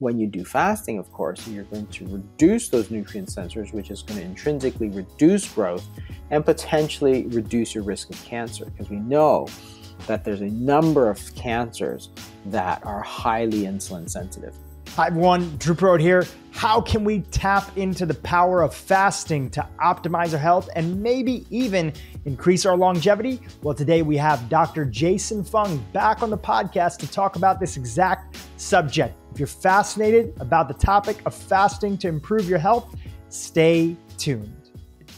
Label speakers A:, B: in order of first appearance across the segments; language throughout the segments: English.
A: when you do fasting, of course, you're going to reduce those nutrient sensors, which is going to intrinsically reduce growth and potentially reduce your risk of cancer, because we know that there's a number of cancers that are highly insulin sensitive.
B: Hi everyone, Dhru Purohit here. How can we tap into the power of fasting to optimize our health and maybe even increase our longevity? Well, today we have Dr. Jason Fung back on the podcast to talk about this exact subject. If you're fascinated about the topic of fasting to improve your health, stay tuned.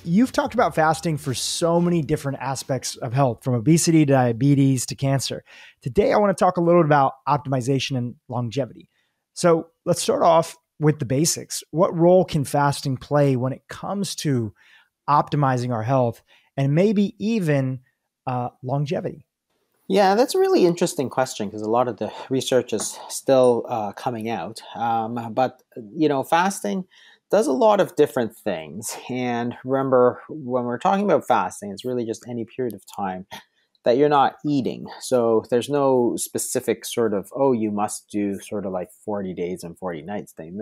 B: You've talked about fasting for so many different aspects of health, from obesity to diabetes to cancer. Today, I want to talk a little bit about optimization and longevity. So let's start off with the basics. What role can fasting play when it comes to optimizing our health and maybe even longevity?
A: Yeah, that's a really interesting question because a lot of the research is still coming out. But fasting does a lot of different things. And remember, when we're talking about fasting, it's really just any period of time that you're not eating. So there's no specific sort of, you must do sort of like 40 days and 40 nights thing.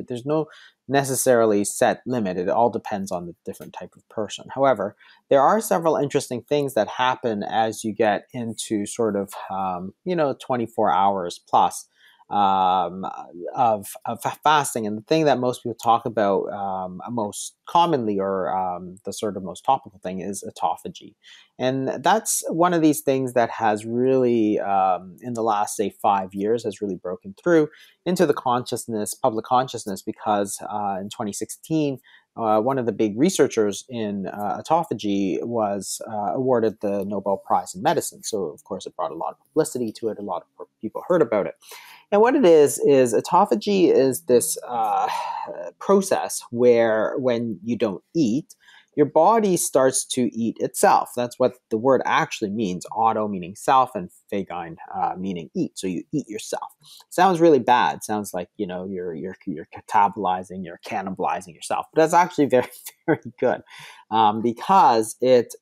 A: There's no necessarily set limit. It all depends on the different type of person. However, there are several interesting things that happen as you get into sort of, 24 hours plus of fasting. And the thing that most people talk about most commonly, or the sort of most topical thing, is autophagy. And that's one of these things that has really, in the last, say, 5 years, has really broken through into the public consciousness, because in 2016, one of the big researchers in autophagy was awarded the Nobel Prize in Medicine. So, of course, it brought a lot of publicity to it. A lot of people heard about it. And what it is autophagy is this process where when you don't eat, your body starts to eat itself. That's what the word actually means. Auto meaning self, and phagine meaning eat. So you eat yourself. Sounds really bad. Sounds like, you're catabolizing, you're cannibalizing yourself. But that's actually very, very good, because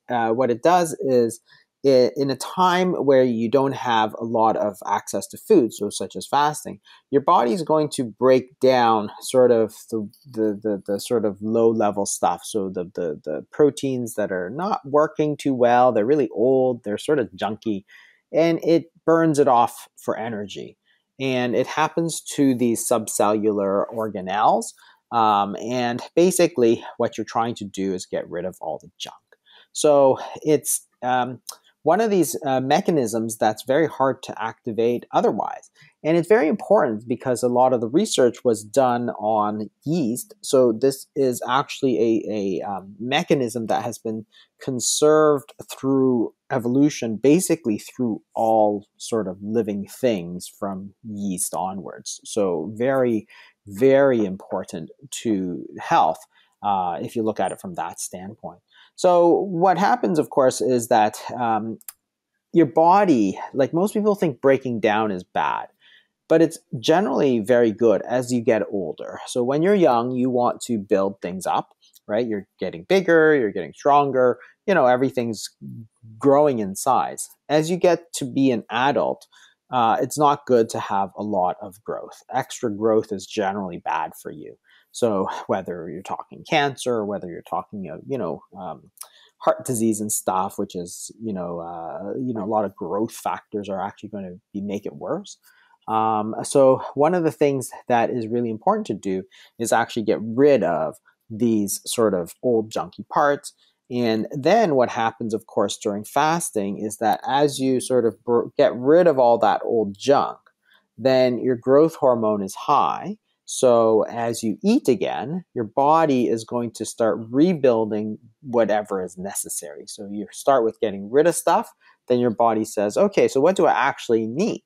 A: what it does is, in a time where you don't have a lot of access to food, so such as fasting, your body is going to break down sort of the sort of low level stuff. So the proteins that are not working too well, they're really old, they're sort of junky, and it burns it off for energy. And it happens to these subcellular organelles. And basically what you're trying to do is get rid of all the junk. So it's one of these mechanisms that's very hard to activate otherwise. And it's very important because a lot of the research was done on yeast. So this is actually a mechanism that has been conserved through evolution, basically through all sort of living things from yeast onwards. So very, very important to health if you look at it from that standpoint. So what happens, of course, is that your body, like most people think breaking down is bad, but it's generally very good as you get older. So when you're young, you want to build things up, right? You're getting bigger, you're getting stronger, everything's growing in size. As you get to be an adult, it's not good to have a lot of growth. Extra growth is generally bad for you. So whether you're talking cancer, or whether you're talking, heart disease and stuff, which is, a lot of growth factors are actually going to make it worse. So one of the things that is really important to do is actually get rid of these sort of old junky parts. And then what happens, of course, during fasting is that as you sort of get rid of all that old junk, then your growth hormone is high. So as you eat again, your body is going to start rebuilding whatever is necessary. So you start with getting rid of stuff, then your body says, okay, so what do I actually need?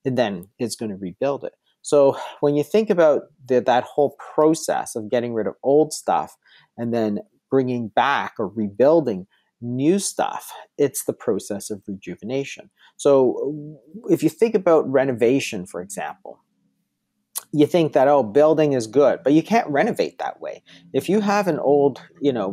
A: And then it's going to rebuild it. So when you think about that whole process of getting rid of old stuff and then bringing back or rebuilding new stuff, it's the process of rejuvenation. So if you think about renovation, for example, you think that, building is good, but you can't renovate that way. If you have an old,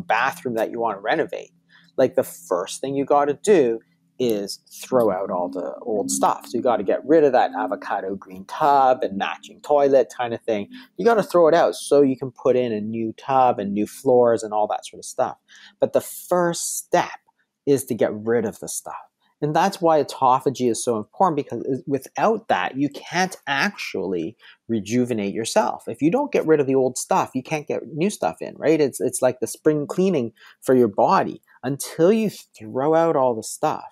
A: bathroom that you want to renovate, like the first thing you got to do is throw out all the old stuff. So you got to get rid of that avocado green tub and matching toilet kind of thing. You got to throw it out so you can put in a new tub and new floors and all that sort of stuff. But the first step is to get rid of the stuff. And that's why autophagy is so important, because without that, you can't actually rejuvenate yourself. If you don't get rid of the old stuff, you can't get new stuff in, right? It's like the spring cleaning for your body. Until you throw out all the stuff,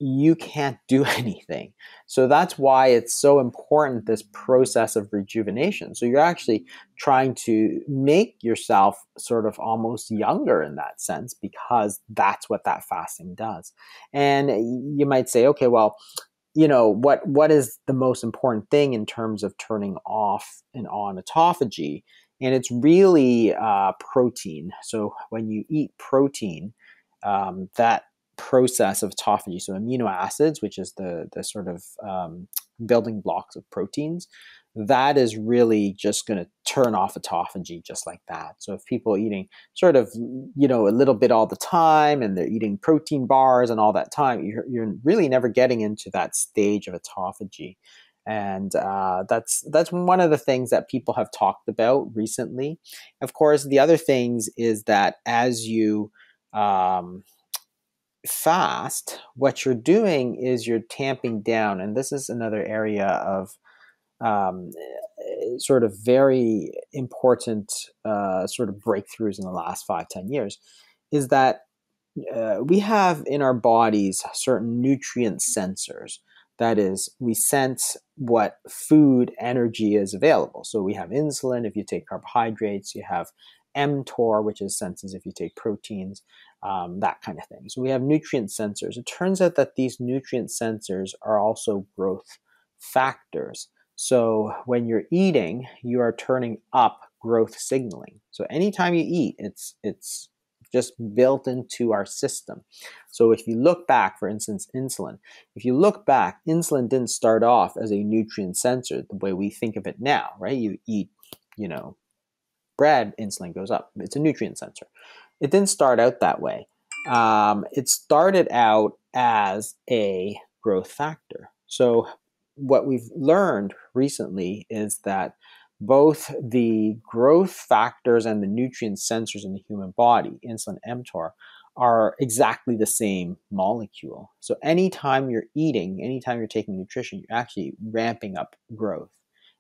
A: you can't do anything. So that's why it's so important, this process of rejuvenation. So you're actually trying to make yourself sort of almost younger in that sense, because that's what that fasting does. And you might say, okay, well, what is the most important thing in terms of turning off and on autophagy? And it's really protein. So when you eat protein, that process of autophagy, so amino acids, which is the sort of building blocks of proteins, that is really just going to turn off autophagy just like that. So if people are eating sort of, a little bit all the time, and they're eating protein bars and all that time, you're really never getting into that stage of autophagy. And that's one of the things that people have talked about recently. Of course, the other things is that as you fast, what you're doing is you're tamping down, and this is another area of sort of very important sort of breakthroughs in the last 5-10 years, is that we have in our bodies certain nutrient sensors. That is, we sense what food energy is available. So we have insulin if you take carbohydrates, you have mTOR, which is senses if you take proteins, that kind of thing. So we have nutrient sensors. It turns out that these nutrient sensors are also growth factors. So when you're eating, you are turning up growth signaling. So anytime you eat, it's just built into our system. So if you look back, for instance, insulin, if you look back, insulin didn't start off as a nutrient sensor the way we think of it now, right? You eat, bread, insulin goes up. It's a nutrient sensor. It didn't start out that way. It started out as a growth factor. So what we've learned recently is that both the growth factors and the nutrient sensors in the human body, insulin and mTOR, are exactly the same molecule. So anytime you're eating, anytime you're taking nutrition, you're actually ramping up growth.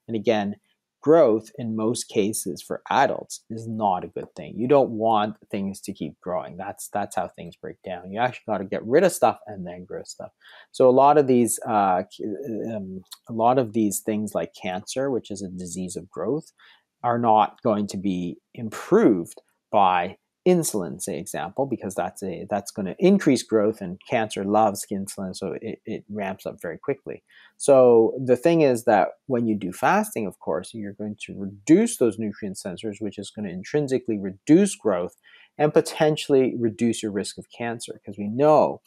A: And again, growth in most cases for adults is not a good thing. You don't want things to keep growing. That's how things break down. You actually got to get rid of stuff and then grow stuff. So a lot of these things like cancer, which is a disease of growth, are not going to be improved by insulin, say example, because that's going to increase growth, and cancer loves insulin, so it ramps up very quickly. So the thing is that when you do fasting, of course, you're going to reduce those nutrient sensors, which is going to intrinsically reduce growth and potentially reduce your risk of cancer, because we know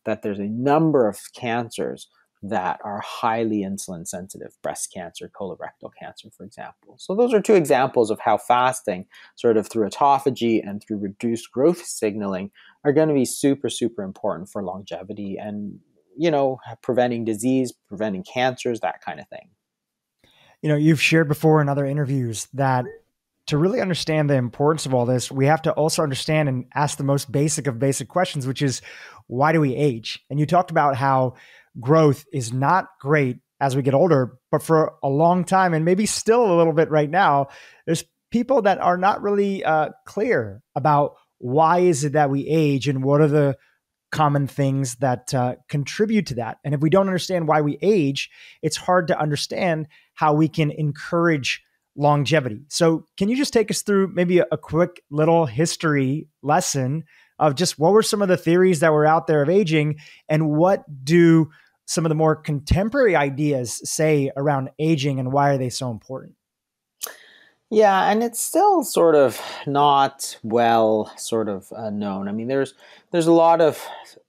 A: that there's a number of cancers that are highly insulin sensitive, breast cancer, colorectal cancer, for example. So those are two examples of how fasting, sort of through autophagy and through reduced growth signaling, are going to be super, super important for longevity and, preventing disease, preventing cancers, that kind of thing.
B: You've shared before in other interviews that to really understand the importance of all this, we have to also understand and ask the most basic of basic questions, which is, why do we age? And you talked about how growth is not great as we get older, but for a long time, and maybe still a little bit right now, there's people that are not really clear about why is it that we age and what are the common things that contribute to that. And if we don't understand why we age, it's hard to understand how we can encourage longevity. So can you just take us through maybe a quick little history lesson of just what were some of the theories that were out there of aging, and what do some of the more contemporary ideas say around aging, and why are they so important?
A: Yeah, and it's still sort of not well known. I mean, there's a lot of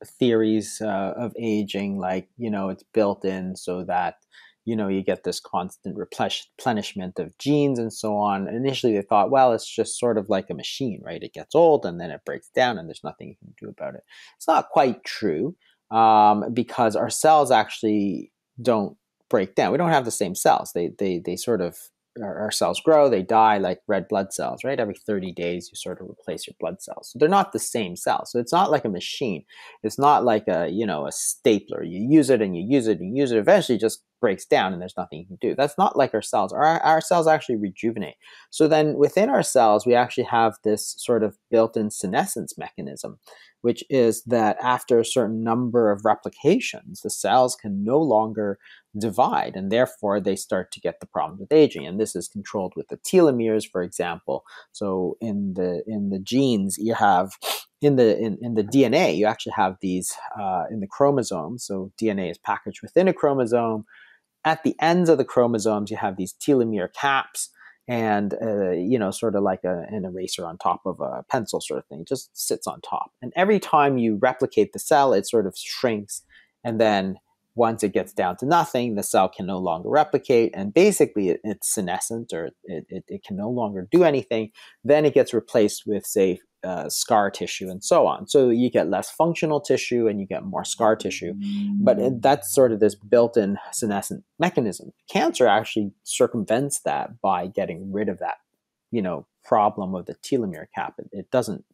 A: theories of aging, like, it's built in so that, you get this constant replenishment of genes and so on. Initially, they thought, well, it's just sort of like a machine, right? It gets old and then it breaks down and there's nothing you can do about it. It's not quite true. because our cells actually don't break down. We don't have the same cells. They sort of, our cells grow, they die like red blood cells, right? Every 30 days, you sort of replace your blood cells. So they're not the same cells. So it's not like a machine. It's not like a stapler. You use it and you use it and you use it. Eventually it just breaks down and there's nothing you can do. That's not like our cells. Our cells actually rejuvenate. So then within our cells, we actually have this sort of built-in senescence mechanism, which is that after a certain number of replications, the cells can no longer divide, and therefore they start to get the problems with aging. And this is controlled with the telomeres, for example. So in the genes, you have in the DNA, you actually have these in the chromosomes. So DNA is packaged within a chromosome. At the ends of the chromosomes, you have these telomere caps, and sort of like an eraser on top of a pencil sort of thing. It just sits on top. And every time you replicate the cell, it sort of shrinks, and then once it gets down to nothing, the cell can no longer replicate, and basically it's senescent, or it can no longer do anything. Then it gets replaced with, say, scar tissue and so on. So you get less functional tissue and you get more scar tissue. But that's sort of this built-in senescent mechanism. Cancer actually circumvents that by getting rid of that, problem of the telomere cap. It doesn't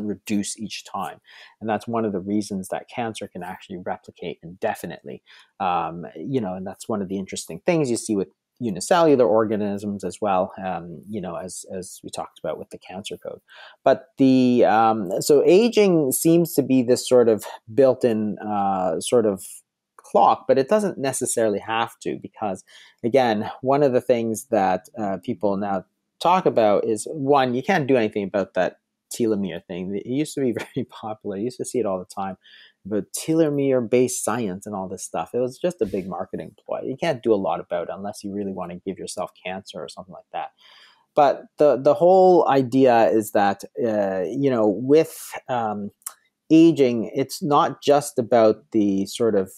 A: reduce each time. And that's one of the reasons that cancer can actually replicate indefinitely. And that's one of the interesting things you see with unicellular organisms as well, as we talked about with the cancer code. But so aging seems to be this sort of built-in sort of clock, but it doesn't necessarily have to, because again, one of the things that people now talk about is, one, you can't do anything about that telomere thing. It used to be very popular. You used to see it all the time, but telomere-based science and all this stuff. It was just a big marketing ploy. You can't do a lot about it unless you really want to give yourself cancer or something like that. But the whole idea is that with aging, it's not just about the sort of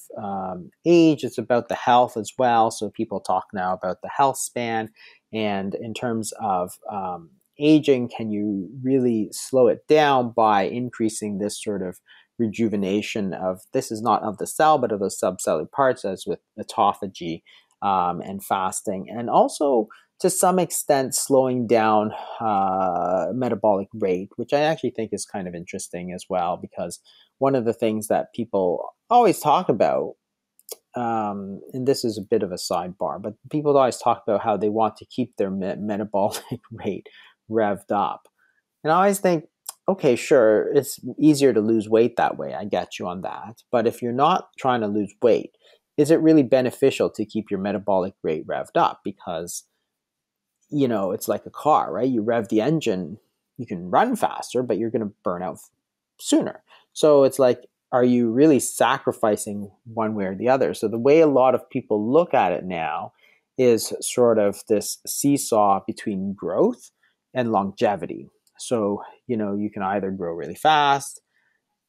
A: age, it's about the health as well. So people talk now about the health span, and in terms of aging, can you really slow it down by increasing this sort of rejuvenation of, this is not of the cell, but of those subcellular parts, as with autophagy and fasting, and also to some extent slowing down metabolic rate, which I actually think is kind of interesting as well, because one of the things that people always talk about, and this is a bit of a sidebar, but people always talk about how they want to keep their metabolic rate revved up. And I always think, okay, sure, it's easier to lose weight that way. I get you on that. But if you're not trying to lose weight, is it really beneficial to keep your metabolic rate revved up? Because, it's like a car, right? You rev the engine, you can run faster, but you're going to burn out sooner. So it's like, are you really sacrificing one way or the other? So the way a lot of people look at it now is sort of this seesaw between growth and longevity. So, you can either grow really fast,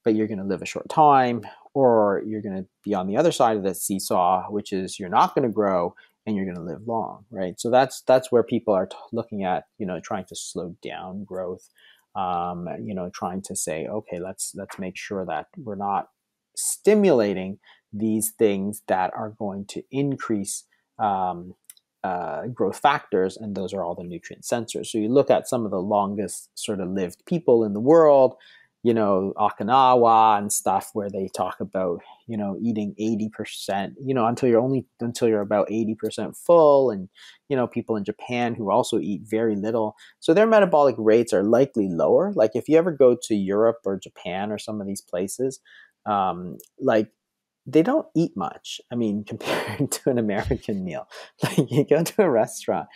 A: but you're going to live a short time, or you're going to be on the other side of the seesaw, which is you're not going to grow and you're going to live long, right? So that's where people are looking at, trying to slow down growth, trying to say, okay, let's make sure that we're not stimulating these things that are going to increase growth factors, and those are all the nutrient sensors. So you look at some of the longest sort of lived people in the world, Okinawa and stuff, where they talk about, eating 80%, until you're about 80% full, and, people in Japan who also eat very little. So their metabolic rates are likely lower. Like if you ever go to Europe or Japan or some of these places, they don't eat much. I mean, compared to an American meal, like you go to a restaurant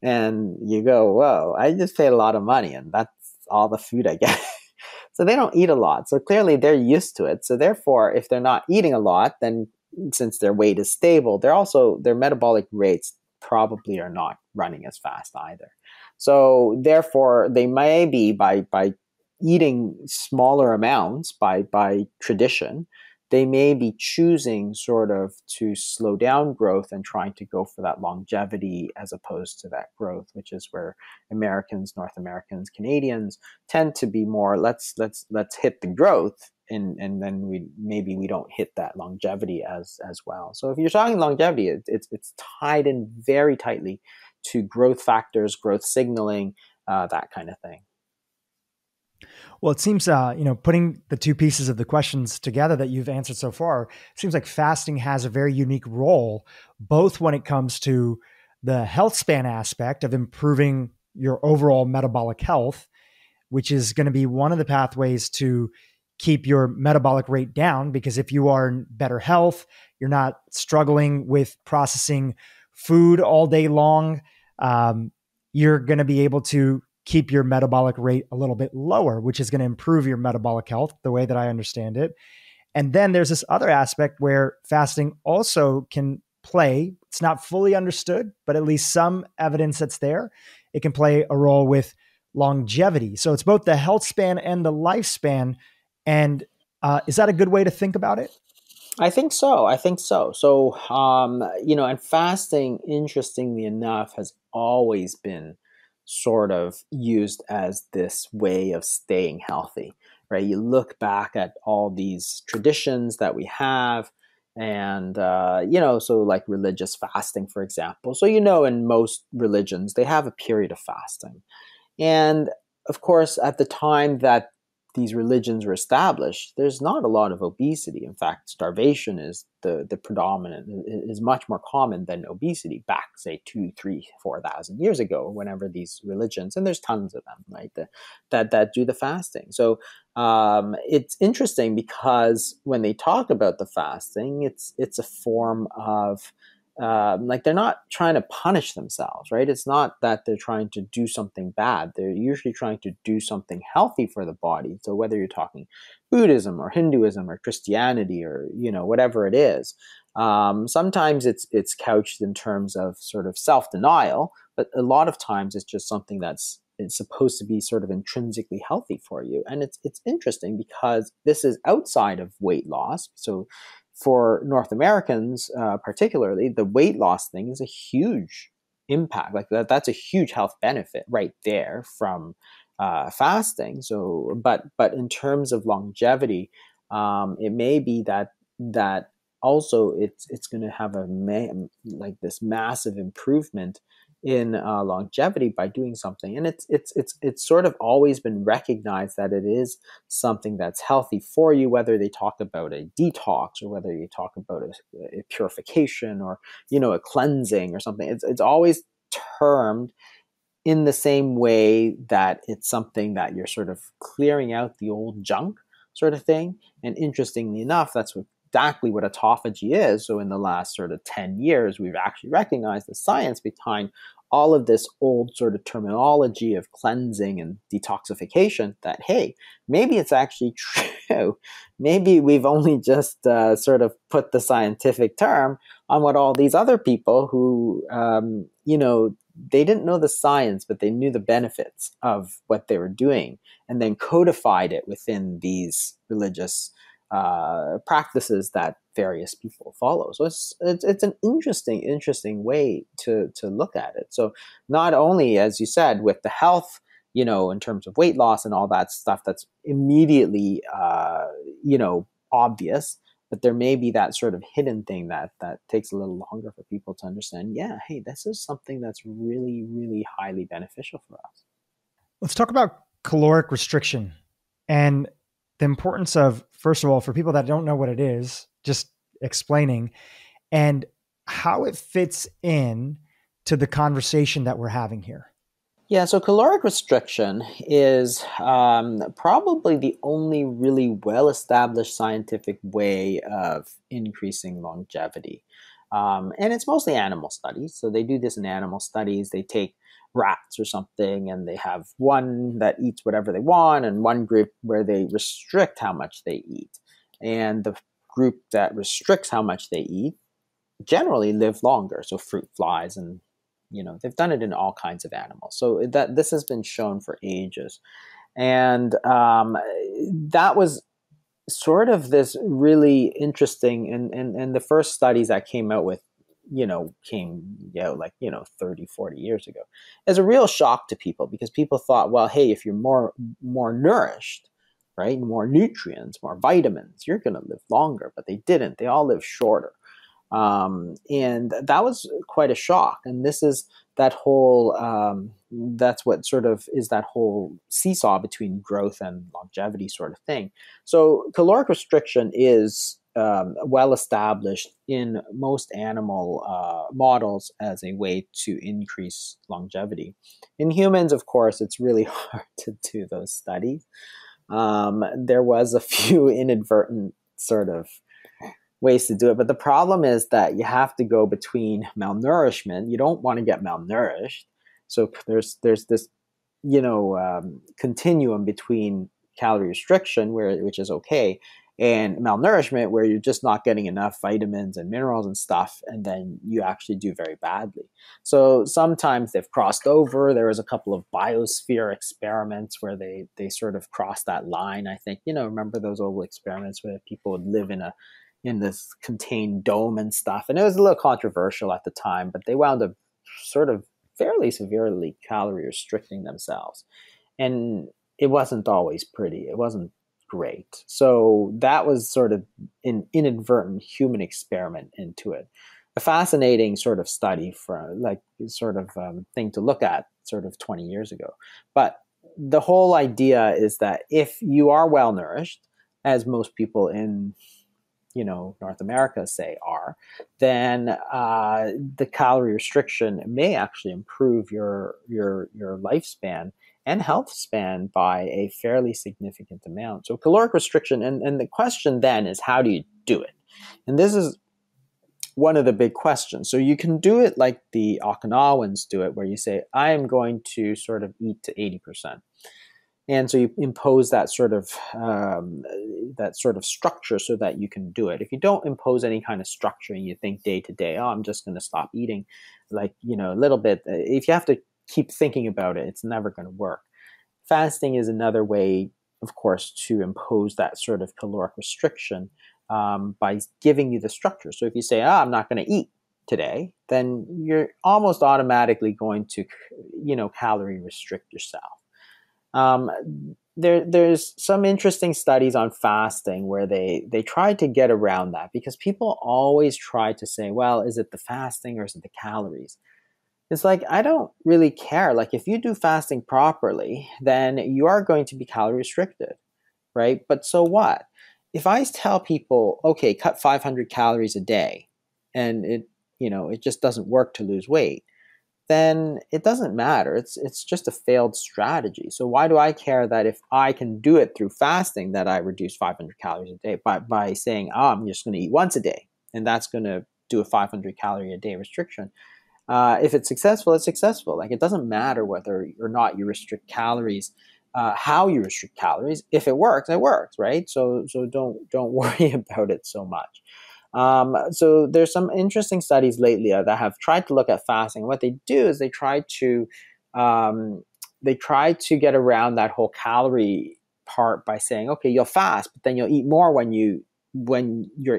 A: and you go, whoa, I just paid a lot of money and that's all the food I get. So they don't eat a lot. So clearly they're used to it. So therefore, if they're not eating a lot, then since their weight is stable, their metabolic rates probably are not running as fast either. So therefore, they may be by eating smaller amounts by tradition, they may be choosing sort of to slow down growth and trying to go for that longevity as opposed to that growth, which is where Americans, North Americans, Canadians tend to be more, let's hit the growth and then we don't hit that longevity as well. So if you're talking longevity, it's tied in very tightly to growth factors, growth signaling, that kind of thing.
B: Well, it seems, putting the two pieces of the questions together that you've answered so far, it seems like fasting has a very unique role, both when it comes to the health span aspect of improving your overall metabolic health, which is going to be one of the pathways to keep your metabolic rate down. Because if you are in better health, you're not struggling with processing food all day long, you're going to be able to keep your metabolic rate a little bit lower, which is going to improve your metabolic health, the way that I understand it. And then there's this other aspect where fasting also can play. It's not fully understood, but at least some evidence that's there. It can play a role with longevity. So it's both the health span and the lifespan. And is that a good way to think about it?
A: I think so. So, and fasting, interestingly enough, has always been sort of used as this way of staying healthy, right? You look back at all these traditions that we have, and, so like religious fasting, for example. So, in most religions, they have a period of fasting. And of course, at the time that these religions were established, there's not a lot of obesity. In fact, starvation is the predominant, is much more common than obesity back, say, 2, 3, 4,000 years ago, whenever these religions, and there's tons of them, right, that do the fasting. So it's interesting because when they talk about the fasting, it's a form of, they're not trying to punish themselves, right? It's not that they're trying to do something bad. They're usually trying to do something healthy for the body. So whether you're talking Buddhism or Hinduism or Christianity or, whatever it is, sometimes it's couched in terms of sort of self-denial, but a lot of times it's just something it's supposed to be sort of intrinsically healthy for you. And it's interesting because this is outside of weight loss. So for North Americans, particularly, the weight loss thing is a huge impact. Like that's a huge health benefit right there from fasting. So, but in terms of longevity, it may be that also it's going to have this massive improvement in longevity by doing something. And it's sort of always been recognized that it is something that's healthy for you, whether they talk about a detox or whether you talk about a purification or, a cleansing or something. It's always termed in the same way that it's something that you're sort of clearing out the old junk sort of thing. And interestingly enough, that's exactly what autophagy is. So in the last sort of 10 years, we've actually recognized the science behind all of this old sort of terminology of cleansing and detoxification that, hey, maybe it's actually true. Maybe we've only just sort of put the scientific term on what all these other people who, they didn't know the science, but they knew the benefits of what they were doing and then codified it within these religious practices that various people follow. So it's an interesting way to look at it. So not only, as you said, with the health, in terms of weight loss and all that stuff, that's immediately, obvious, but there may be that sort of hidden thing that takes a little longer for people to understand. Yeah, hey, this is something that's really, really highly beneficial for us.
B: Let's talk about caloric restriction and the importance of, first of all, for people that don't know what it is, just explaining, and how it fits in to the conversation that we're having here.
A: Yeah, so caloric restriction is probably the only really well-established scientific way of increasing longevity. And it's mostly animal studies. So they do this in animal studies. They take rats or something, and they have one that eats whatever they want and one group where they restrict how much they eat. And the group that restricts how much they eat generally live longer. So fruit flies, and they've done it in all kinds of animals. So that this has been shown for ages. And that was sort of this really interesting, and the first studies that came out with, came 30, 40 years ago, as a real shock to people, because people thought, well, hey, if you're more nourished, right? More nutrients, more vitamins. You're going to live longer, but they didn't. They all lived shorter. And that was quite a shock. And this is that whole, that's what sort of is that whole seesaw between growth and longevity sort of thing. So caloric restriction is well established in most animal models as a way to increase longevity. In humans, of course, it's really hard to do those studies. There was a few inadvertent sort of ways to do it, but the problem is that you have to go between malnourishment. You don't want to get malnourished, so there's this continuum between calorie restriction, which is okay, and malnourishment, where you're just not getting enough vitamins and minerals and stuff, and then you actually do very badly. So sometimes they've crossed over. There was a couple of biosphere experiments where they sort of crossed that line. I think, remember those old experiments where people would live in this contained dome and stuff, and it was a little controversial at the time, but they wound up sort of fairly severely calorie restricting themselves, and it wasn't always pretty. It wasn't great. So that was sort of an inadvertent human experiment into it. A fascinating sort of study for thing to look at sort of 20 years ago. But the whole idea is that if you are well nourished, as most people in North America say are, then the calorie restriction may actually improve your lifespan and health span by a fairly significant amount. So caloric restriction, and the question then is, how do you do it? And this is one of the big questions. So you can do it like the Okinawans do it, where you say, I am going to sort of eat to 80%. And so you impose that sort of structure so that you can do it. If you don't impose any kind of structure and you think day to day, I'm just going to stop eating, a little bit. If you have to keep thinking about it, it's never going to work. Fasting is another way, of course, to impose that sort of caloric restriction by giving you the structure. So if you say, I'm not going to eat today, then you're almost automatically going to, calorie restrict yourself. There's some interesting studies on fasting where they try to get around that, because people always try to say, well, is it the fasting or is it the calories? It's like, I don't really care. Like, if you do fasting properly, then you are going to be calorie restricted, right? But so what? If I tell people, okay, cut 500 calories a day, and it just doesn't work to lose weight, then it doesn't matter. It's just a failed strategy. So why do I care that if I can do it through fasting that I reduce 500 calories a day by saying, I'm just going to eat once a day, and that's going to do a 500 calorie a day restriction? If it's successful, it's successful. Like, it doesn't matter whether or not you restrict calories, how you restrict calories. If it works, it works, right? So don't worry about it so much. So there's some interesting studies lately that have tried to look at fasting. And what they do is they try to get around that whole calorie part by saying, okay, you'll fast, but then you'll eat more when you're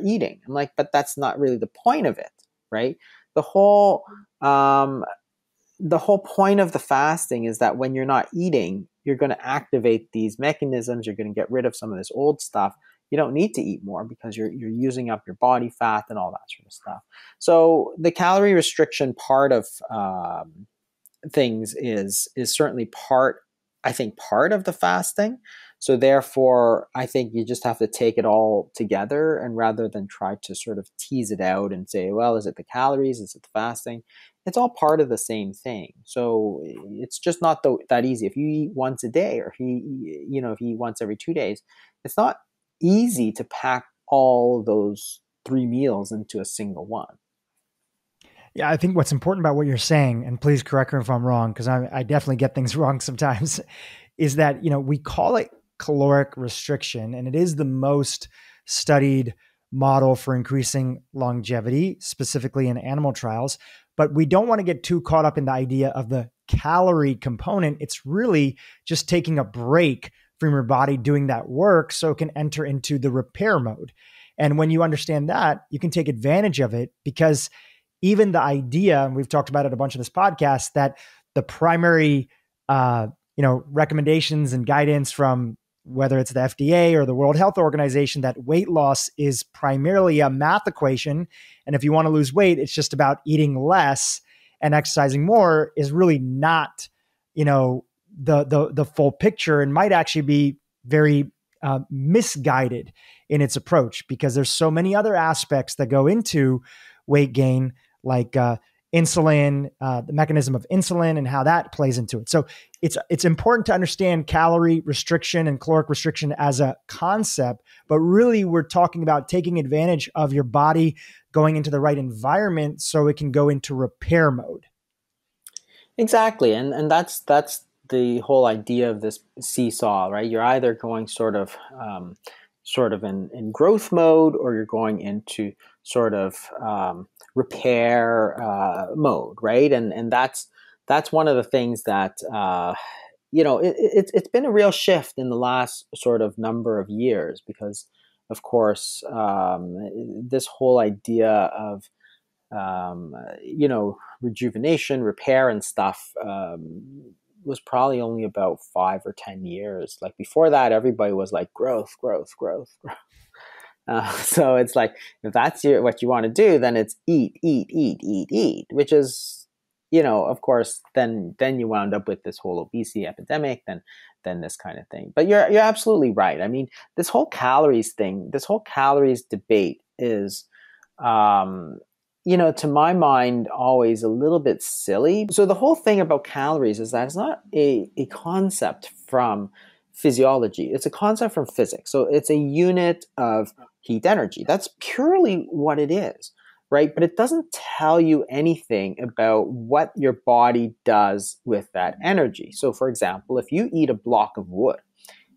A: eating. I'm like, but that's not really the point of it, right? The whole point of the fasting is that when you're not eating, you're going to activate these mechanisms. You're going to get rid of some of this old stuff. You don't need to eat more because you're using up your body fat and all that sort of stuff. So the calorie restriction part of things is certainly part of the fasting. So therefore, I think you just have to take it all together, and rather than try to sort of tease it out and say, well, is it the calories? Is it the fasting? It's all part of the same thing. So it's just not that easy. If you eat once a day, or if you eat once every 2 days, it's not easy to pack all those 3 meals into a single one.
B: Yeah, I think what's important about what you're saying, and please correct me if I'm wrong, because I definitely get things wrong sometimes, is that, we call it caloric restriction, and it is the most studied model for increasing longevity, specifically in animal trials. But we don't want to get too caught up in the idea of the calorie component. It's really just taking a break from your body doing that work so it can enter into the repair mode. And when you understand that, you can take advantage of it, because even the idea, and we've talked about it a bunch of this podcast, that the primary recommendations and guidance from whether it's the FDA or the World Health Organization, that weight loss is primarily a math equation. And if you want to lose weight, it's just about eating less and exercising more, is really not, the full picture, and might actually be very misguided in its approach, because there's so many other aspects that go into weight gain, like insulin, the mechanism of insulin and how that plays into it. So it's important to understand calorie restriction and caloric restriction as a concept, but really we're talking about taking advantage of your body going into the right environment so it can go into repair mode.
A: Exactly. And that's the whole idea of this seesaw, right? You're either going sort of in growth mode, or you're going into sort of repair mode, right? And that's one of the things that it's been a real shift in the last sort of number of years, because of course this whole idea of rejuvenation, repair, and stuff was probably only about 5 or 10 years. Like before that, everybody was like growth. So it's like, if that's what you want to do, then it's eat, which is, of course, then you wound up with this whole obesity epidemic, then this kind of thing. But you're absolutely right. I mean, this whole calories debate is, to my mind, always a little bit silly. So the whole thing about calories is that it's not a concept from physiology. It's a concept from physics. So it's a unit of heat energy. That's purely what it is, right? But it doesn't tell you anything about what your body does with that energy. So for example, if you eat a block of wood,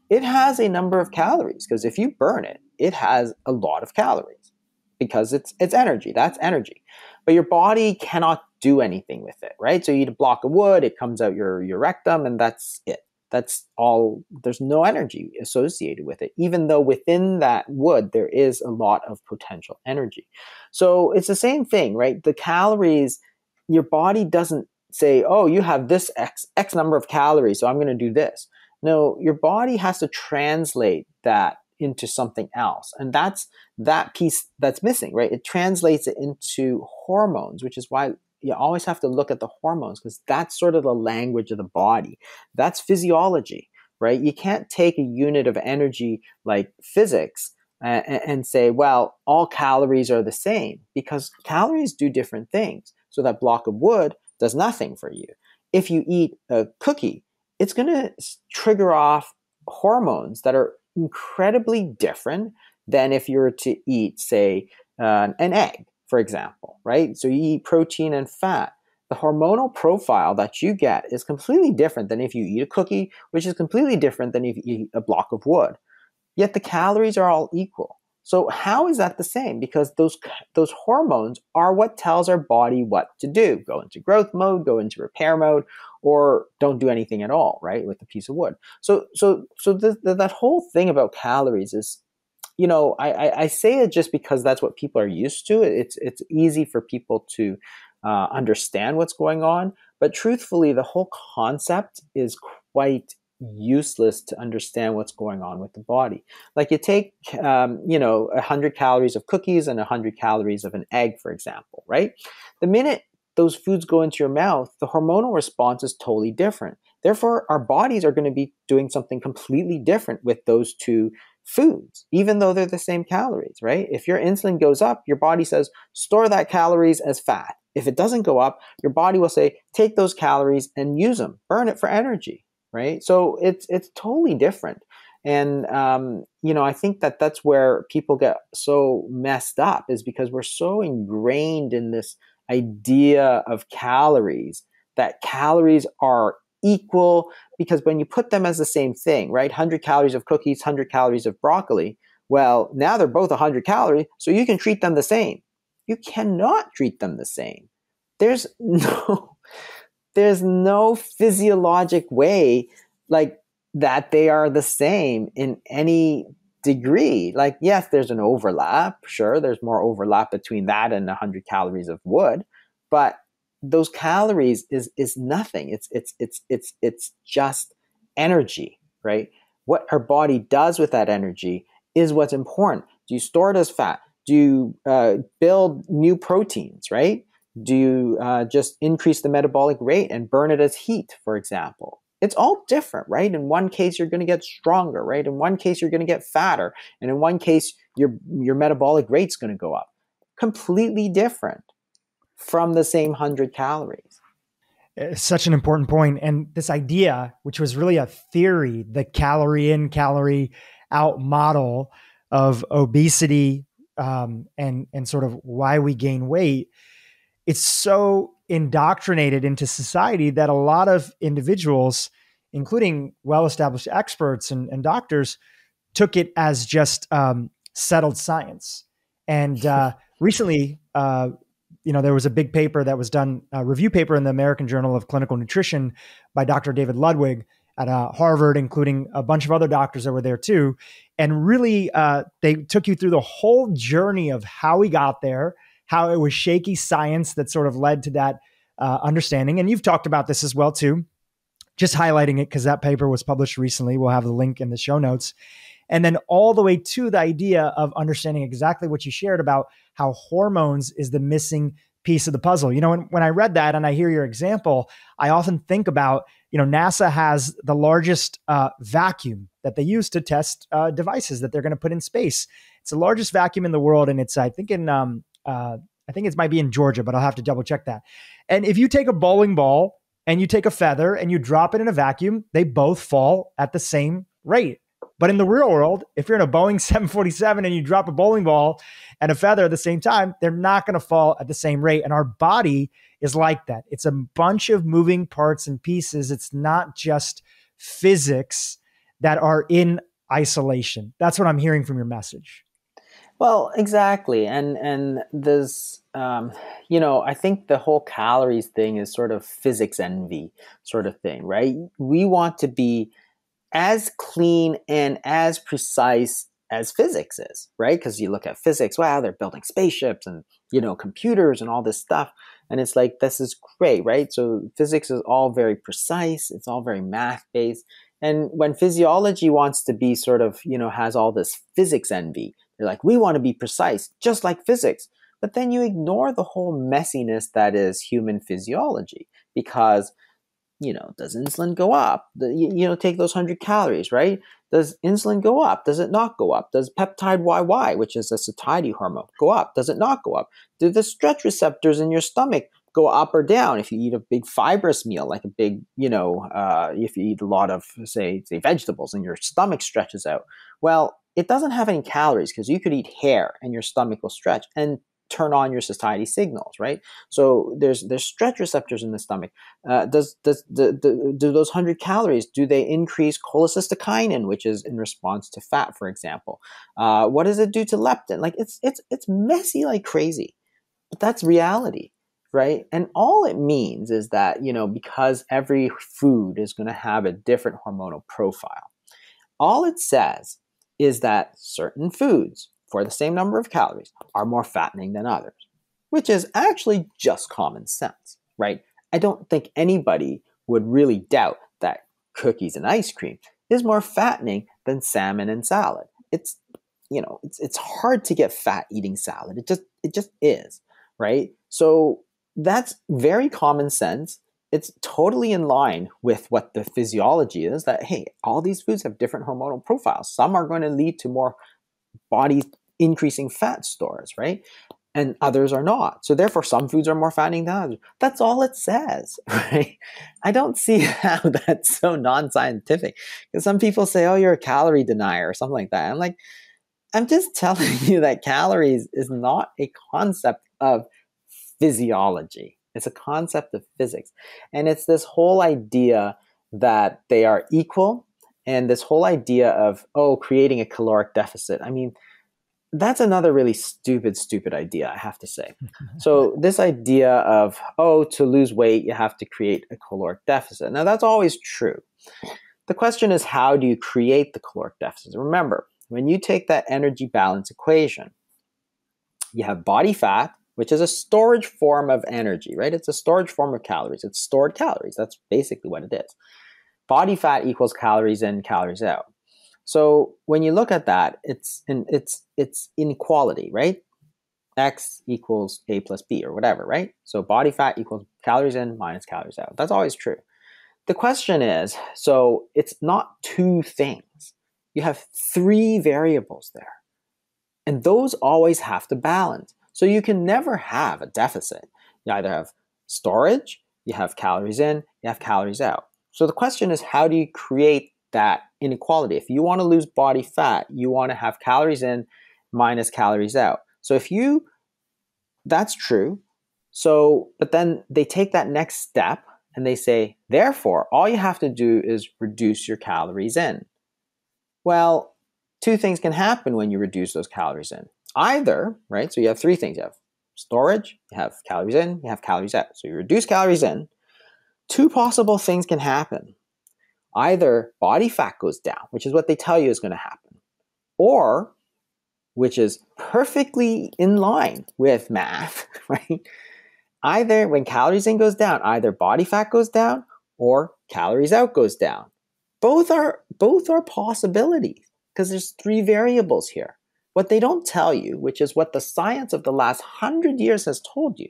A: it has a number of calories, because if you burn it, it has a lot of calories, because it's energy. That's energy. But your body cannot do anything with it, right? So you eat a block of wood, it comes out your rectum, and that's it. That's all. There's no energy associated with it, even though within that wood there is a lot of potential energy. So it's the same thing, right? The calories, your body doesn't say, oh, you have this X number of calories, so I'm going to do this. No, your body has to translate that into something else. And that's that piece that's missing, right? It translates it into hormones, which is why you always have to look at the hormones, because that's sort of the language of the body. That's physiology, right? You can't take a unit of energy like physics and say, well, all calories are the same, because calories do different things. So that block of wood does nothing for you. If you eat a cookie, it's going to trigger off hormones that are incredibly different than if you were to eat, say, an egg, for example, right? So you eat protein and fat. The hormonal profile that you get is completely different than if you eat a cookie, which is completely different than if you eat a block of wood. Yet the calories are all equal. So how is that the same? Because those hormones are what tells our body what to do. Go into growth mode, go into repair mode, or don't do anything at all, right, with a piece of wood. So that whole thing about calories is, I say it just because that's what people are used to. It's easy for people to understand what's going on. But truthfully, the whole concept is quite useless to understand what's going on with the body. Like you take, 100 calories of cookies and 100 calories of an egg, for example, right? The minute those foods go into your mouth, the hormonal response is totally different. Therefore, our bodies are going to be doing something completely different with those two foods, even though they're the same calories, right? If your insulin goes up, your body says, store that calories as fat. If it doesn't go up, your body will say, take those calories and use them, burn it for energy, right? So it's totally different. And, I think that's where people get so messed up, is because we're so ingrained in this idea of calories, that calories are equal, because when you put them as the same thing, right? 100 calories of cookies, 100 calories of broccoli. Well, now they're both 100 calories, so you can treat them the same. You cannot treat them the same. There's no physiologic way like that they are the same in any degree. Like, yes, there's an overlap. Sure, there's more overlap between that and 100 calories of wood, but those calories is nothing. It's just energy, right? what our body does with that energy is what's important. Do you store it as fat? Do you build new proteins, right? Do you just increase the metabolic rate and burn it as heat, for example? It's all different, right? In one case, you're going to get stronger, right? In one case, you're going to get fatter. And in one case, your metabolic rate's going to go up. Completely different from the same 100 calories.
B: It's such an important point. And this idea, which was really a theory, the calorie in, calorie out model of obesity and sort of why we gain weight, it's so indoctrinated into society that a lot of individuals, including well-established experts and doctors, took it as just settled science. And recently, there was a big paper that was done, a review paper in the American Journal of Clinical Nutrition by Dr. David Ludwig at Harvard, including a bunch of other doctors that were there too. And really, they took you through the whole journey of how we got there, how it was shaky science that sort of led to that understanding. And you've talked about this as well too, just highlighting it because that paper was published recently. We'll have the link in the show notes. And then all the way to the idea of understanding exactly what you shared about how hormones is the missing piece of the puzzle. When I read that and I hear your example, I often think about, NASA has the largest vacuum that they use to test devices that they're going to put in space. It's the largest vacuum in the world. And it's, I think it might be in Georgia, but I'll have to double check that. And if you take a bowling ball and you take a feather and you drop it in a vacuum, they both fall at the same rate. But in the real world, if you're in a Boeing 747 and you drop a bowling ball and a feather at the same time, they're not going to fall at the same rate. And our body is like that. It's a bunch of moving parts and pieces. It's not just physics that are in isolation. That's what I'm hearing from your message.
A: Well, exactly. And there's, I think the whole calories thing is sort of physics envy sort of thing, right? We want to be as clean and as precise as physics is, right? Because you look at physics, wow, they're building spaceships and, computers and all this stuff. And it's like, this is great, right? So physics is all very precise. It's all very math-based. And when physiology wants to be sort of, has all this physics envy, they're like, we want to be precise, just like physics. But then you ignore the whole messiness that is human physiology because does insulin go up? Take those 100 calories, right? Does insulin go up? Does it not go up? Does peptide YY, which is a satiety hormone, go up? Does it not go up? Do the stretch receptors in your stomach go up or down if you eat a big fibrous meal, like a big, if you eat a lot of, say vegetables and your stomach stretches out? Well, it doesn't have any calories because you could eat hair and your stomach will stretch and turn on your satiety signals, right? So there's stretch receptors in the stomach. Do those 100 calories, do they increase cholecystokinin, which is in response to fat, for example? What does it do to leptin? Like it's messy like crazy, but that's reality, right? And all it means is that, because every food is going to have a different hormonal profile, all it says is that certain foods for the same number of calories are more fattening than others, which is actually just common sense, right? I don't think anybody would really doubt that cookies and ice cream is more fattening than salmon and salad. It's hard to get fat eating salad. It just is, right? So that's very common sense. It's totally in line with what the physiology is, that, hey, all these foods have different hormonal profiles. Some are going to lead to more body increasing fat stores, right? And others are not. So therefore, some foods are more fattening than others. That's all it says, right? I don't see how that's so non-scientific. Because some people say, oh, you're a calorie denier or something like that. I'm like, I'm just telling you that calories is not a concept of physiology. It's a concept of physics. And it's this whole idea that they are equal, and this whole idea of, creating a caloric deficit. I mean, that's another really stupid idea, I have to say. So this idea of, to lose weight, you have to create a caloric deficit. Now, that's always true. The question is, how do you create the caloric deficit? Remember, when you take that energy balance equation, you have body fat, which is a storage form of energy, right? It's a storage form of calories. It's stored calories. That's basically what it is. Body fat equals calories in, calories out. So when you look at that, it's inequality, right? X equals A plus B or whatever, right? So body fat equals calories in minus calories out. That's always true. The question is, so it's not two things. You have three variables there. And those always have to balance. So you can never have a deficit. You either have storage, you have calories in, you have calories out. So the question is, how do you create that inequality? If you want to lose body fat, you want to have calories in minus calories out. So that's true. So, but then they take that next step and they say, therefore, all you have to do is reduce your calories in. Well, two things can happen when you reduce those calories in. Either, right, so you have three things. You have storage, you have calories in, you have calories out. So you reduce calories in. Two possible things can happen. Either body fat goes down, which is what they tell you is going to happen, or, which is perfectly in line with math, right? Either when calories in goes down, either body fat goes down or calories out goes down. Both are possibilities because there's three variables here. What they don't tell you, which is what the science of the last 100 years has told you,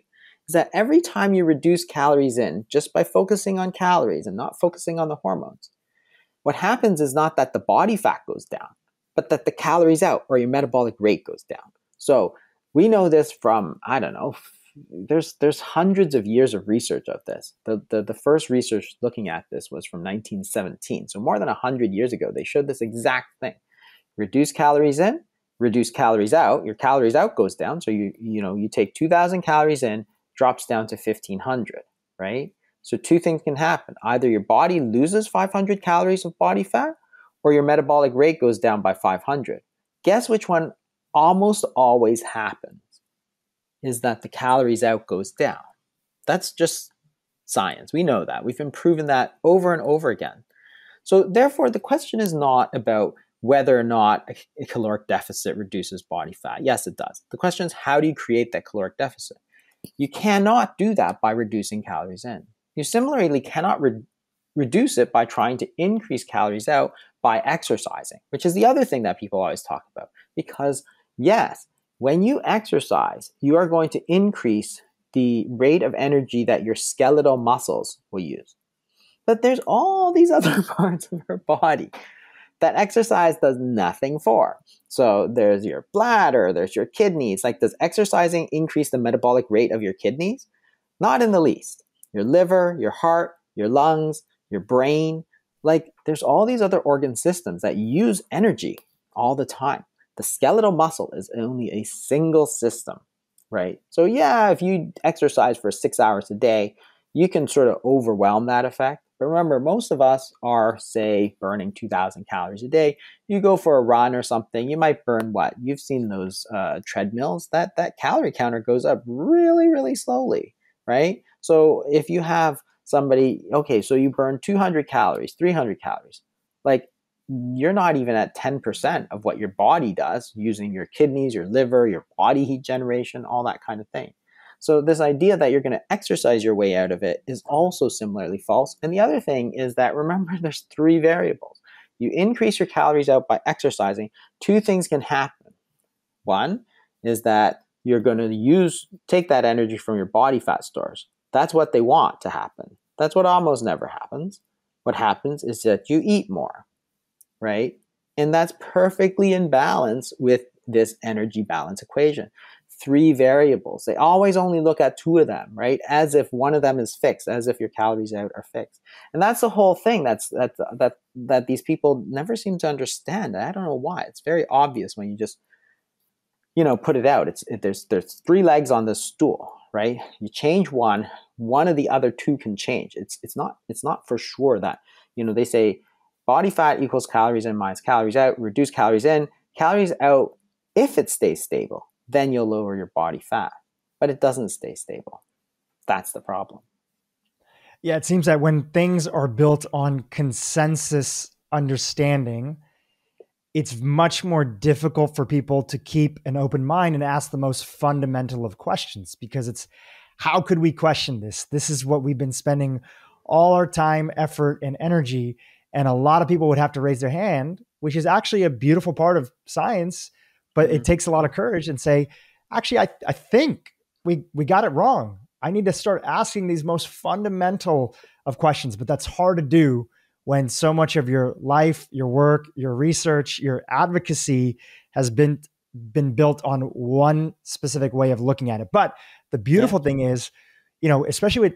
A: is that every time you reduce calories in just by focusing on calories and not focusing on the hormones, what happens is not that the body fat goes down, but that the calories out or your metabolic rate goes down. So we know this from, I don't know, there's hundreds of years of research of this. The first research looking at this was from 1917. So more than 100 years ago, they showed this exact thing. Reduce calories in, reduce calories out. Your calories out goes down. So you take 2,000 calories in, drops down to 1,500, right? So two things can happen. Either your body loses 500 calories of body fat or your metabolic rate goes down by 500. Guess which one almost always happens? Is that the calories out goes down. That's just science. We know that. We've been proven that over and over again. So therefore, the question is not about whether or not a caloric deficit reduces body fat. Yes, it does. The question is, how do you create that caloric deficit? You cannot do that by reducing calories in. You similarly cannot reduce it by trying to increase calories out by exercising, which is the other thing that people always talk about. Because yes, when you exercise, you are going to increase the rate of energy that your skeletal muscles will use. But there's all these other parts of your body that exercise does nothing for. So there's your bladder, there's your kidneys. Like, does exercising increase the metabolic rate of your kidneys? Not in the least. Your liver, your heart, your lungs, your brain. Like, there's all these other organ systems that use energy all the time. The skeletal muscle is only a single system, right? So yeah, if you exercise for 6 hours a day, you can sort of overwhelm that effect. But remember, most of us are, say, burning 2,000 calories a day. You go for a run or something, you might burn what? You've seen those treadmills. That calorie counter goes up really, really slowly, right? So if you have somebody, okay, so you burn 200 calories, 300 calories, like, you're not even at 10% of what your body does using your kidneys, your liver, your body heat generation, all that kind of thing. So this idea that you're going to exercise your way out of it is also similarly false. And the other thing is that, remember, there's three variables. You increase your calories out by exercising, two things can happen. One is that you're going to take that energy from your body fat stores. That's what they want to happen. That's what almost never happens. What happens is that you eat more, right? And that's perfectly in balance with this energy balance equation. Three variables. They always only look at two of them, right? As if one of them is fixed, as if your calories out are fixed. And that's the whole thing that these people never seem to understand. I don't know why. It's very obvious when you just, put it out. There's three legs on this stool, right? You change one of the other two can change. It's not for sure that, they say body fat equals calories in minus calories out, reduce calories in, calories out. If it stays stable, then you'll lower your body fat. But it doesn't stay stable. That's the problem.
B: Yeah, it seems that when things are built on consensus understanding, it's much more difficult for people to keep an open mind and ask the most fundamental of questions, because it's, how could we question this? This is what we've been spending all our time, effort, and energy. And a lot of people would have to raise their hand which is actually a beautiful part of science, but it takes a lot of courage, and say, actually, I think we got it wrong. I need to start asking these most fundamental of questions, but that's hard to do when so much of your life, your work, your research, your advocacy has been built on one specific way of looking at it. But the beautiful thing is, especially with,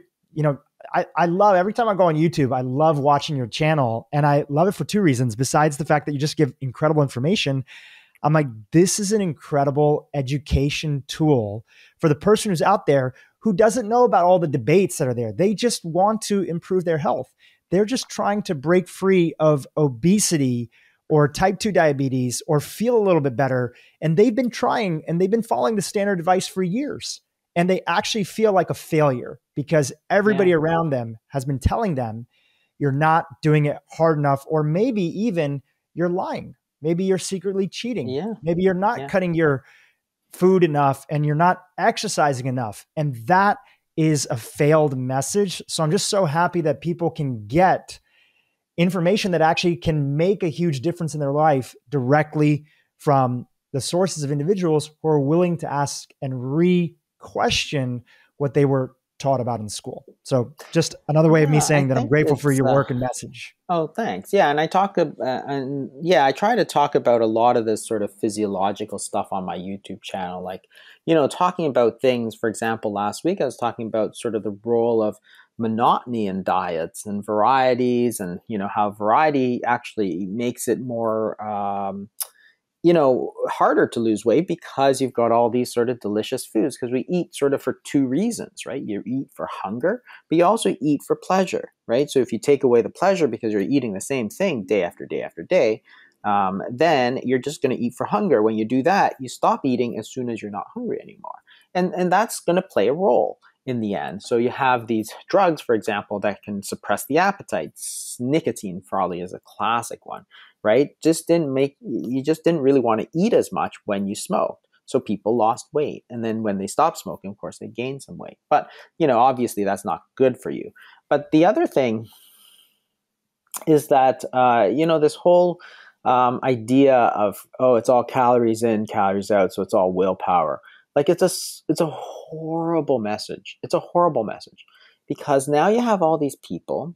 B: I love, every time I go on YouTube, I love watching your channel, and I love it for two reasons. Besides the fact that you just give incredible information, I'm like, this is an incredible education tool for the person who's out there who doesn't know about all the debates that are there. They just want to improve their health. They're just trying to break free of obesity or type 2 diabetes or feel a little bit better. And they've been trying, and they've been following the standard advice for years. And they actually feel like a failure because everybody around them has been telling them, you're not doing it hard enough, or maybe even you're lying. Maybe you're secretly cheating.
A: Yeah.
B: Maybe you're not cutting your food enough, and you're not exercising enough. And that is a failed message. So I'm just so happy that people can get information that actually can make a huge difference in their life directly from the sources of individuals who are willing to ask and re-question what they were taught about in school. So just another way of me saying that I'm grateful for your work and message.
A: Oh, thanks. Yeah. And I I try to talk about a lot of this sort of physiological stuff on my YouTube channel. Like, talking about things, for example, last week I was talking about sort of the role of monotony in diets and varieties, and, how variety actually makes it more, harder to lose weight because you've got all these sort of delicious foods, because we eat sort of for two reasons, right? You eat for hunger, but you also eat for pleasure, right? So if you take away the pleasure because you're eating the same thing day after day after day, then you're just going to eat for hunger. When you do that, you stop eating as soon as you're not hungry anymore. And that's going to play a role in the end. So you have these drugs, for example, that can suppress the appetite. Nicotine probably is a classic one, right? You just didn't really want to eat as much when you smoked. So people lost weight. And then when they stopped smoking, of course, they gained some weight. But, obviously that's not good for you. But the other thing is that, this whole idea of, it's all calories in, calories out, so it's all willpower. Like, it's a horrible message. It's a horrible message, because now you have all these people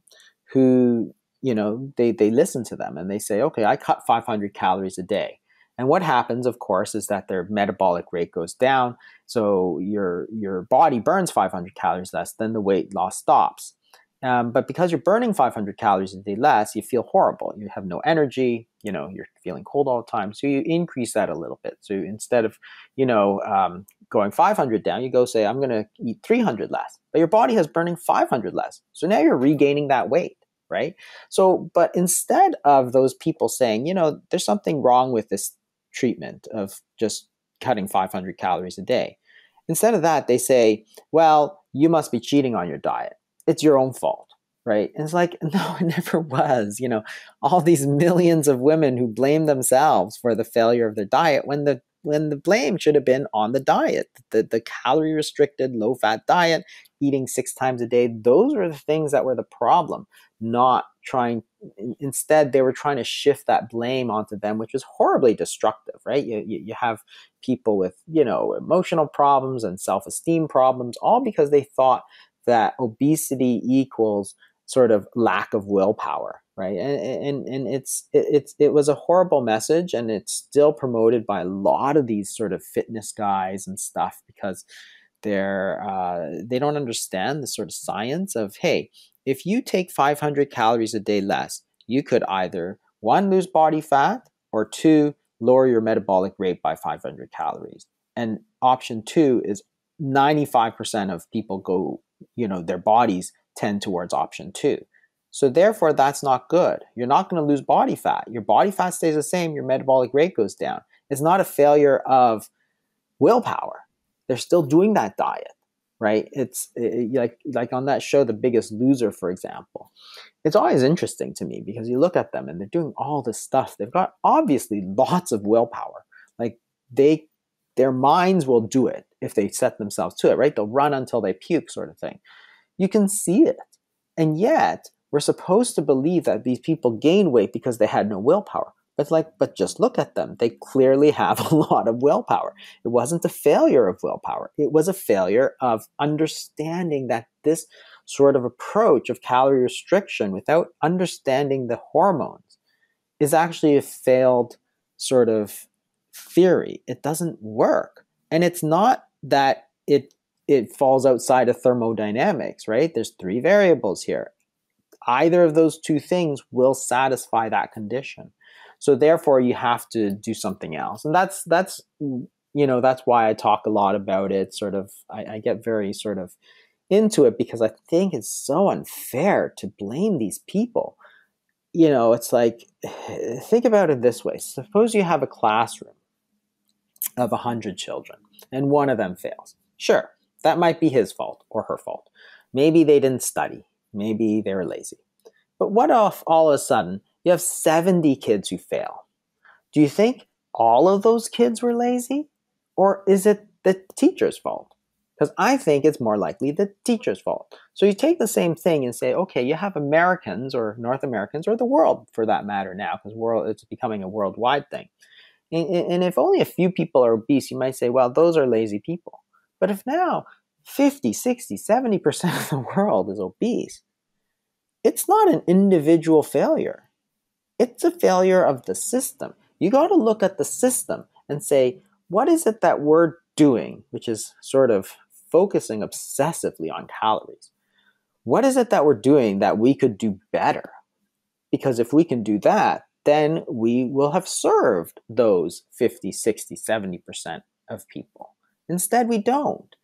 A: who, they listen to them and they say, okay, I cut 500 calories a day. And what happens, of course, is that their metabolic rate goes down. So your body burns 500 calories less, then the weight loss stops. But because you're burning 500 calories a day less, you feel horrible. You have no energy, you're feeling cold all the time. So you increase that a little bit. So instead of, going 500 down, you go say, I'm going to eat 300 less. But your body has burning 500 less. So now you're regaining that weight, right? So, but instead of those people saying, there's something wrong with this treatment of just cutting 500 calories a day. Instead of that, they say, well, you must be cheating on your diet. It's your own fault, right? And it's like, no, it never was. All these millions of women who blame themselves for the failure of their diet when the blame should have been on the diet, the calorie restricted, low fat diet, eating 6 times a day. Those were the things that were the problem, instead they were trying to shift that blame onto them, which was horribly destructive, right? You have people with, emotional problems and self-esteem problems, all because they thought that obesity equals sort of lack of willpower, right? And it was a horrible message, and it's still promoted by a lot of these sort of fitness guys and stuff, because they don't understand the sort of science of, hey, if you take 500 calories a day less, you could either 1, lose body fat, or 2, lower your metabolic rate by 500 calories. And option 2 is 95% of people go, their bodies tend towards option 2. So therefore, that's not good. You're not going to lose body fat. Your body fat stays the same. Your metabolic rate goes down. It's not a failure of willpower. They're still doing that diet, right? It's like on that show, The Biggest Loser, for example. It's always interesting to me because you look at them and they're doing all this stuff. They've got obviously lots of willpower. Like their minds will do it if they set themselves to it, right? They'll run until they puke, sort of thing. You can see it. And yet, we're supposed to believe that these people gain weight because they had no willpower. But it's like, but just look at them. They clearly have a lot of willpower. It wasn't a failure of willpower. It was a failure of understanding that this sort of approach of calorie restriction without understanding the hormones is actually a failed sort of theory. It doesn't work. And it's not that it falls outside of thermodynamics, right? There's three variables here. Either of those two things will satisfy that condition. So therefore you have to do something else. And that's why I talk a lot about it. Sort of, I get very sort of into it because I think it's so unfair to blame these people. It's like, think about it this way. Suppose you have a classroom of 100 children and one of them fails. Sure, that might be his fault or her fault. Maybe they didn't study. Maybe they were lazy. But what if all of a sudden you have 70 kids who fail? Do you think all of those kids were lazy? Or is it the teacher's fault? Because I think it's more likely the teacher's fault. So you take the same thing and say, okay, you have Americans or North Americans or the world for that matter now, because it's becoming a worldwide thing. And if only a few people are obese, you might say, well, those are lazy people. But if now 50, 60, 70% of the world is obese, it's not an individual failure. It's a failure of the system. You got to look at the system and say, what is it that we're doing, which is sort of focusing obsessively on calories? What is it that we're doing that we could do better? Because if we can do that, then we will have served those 50, 60, 70% of people. Instead, we don't.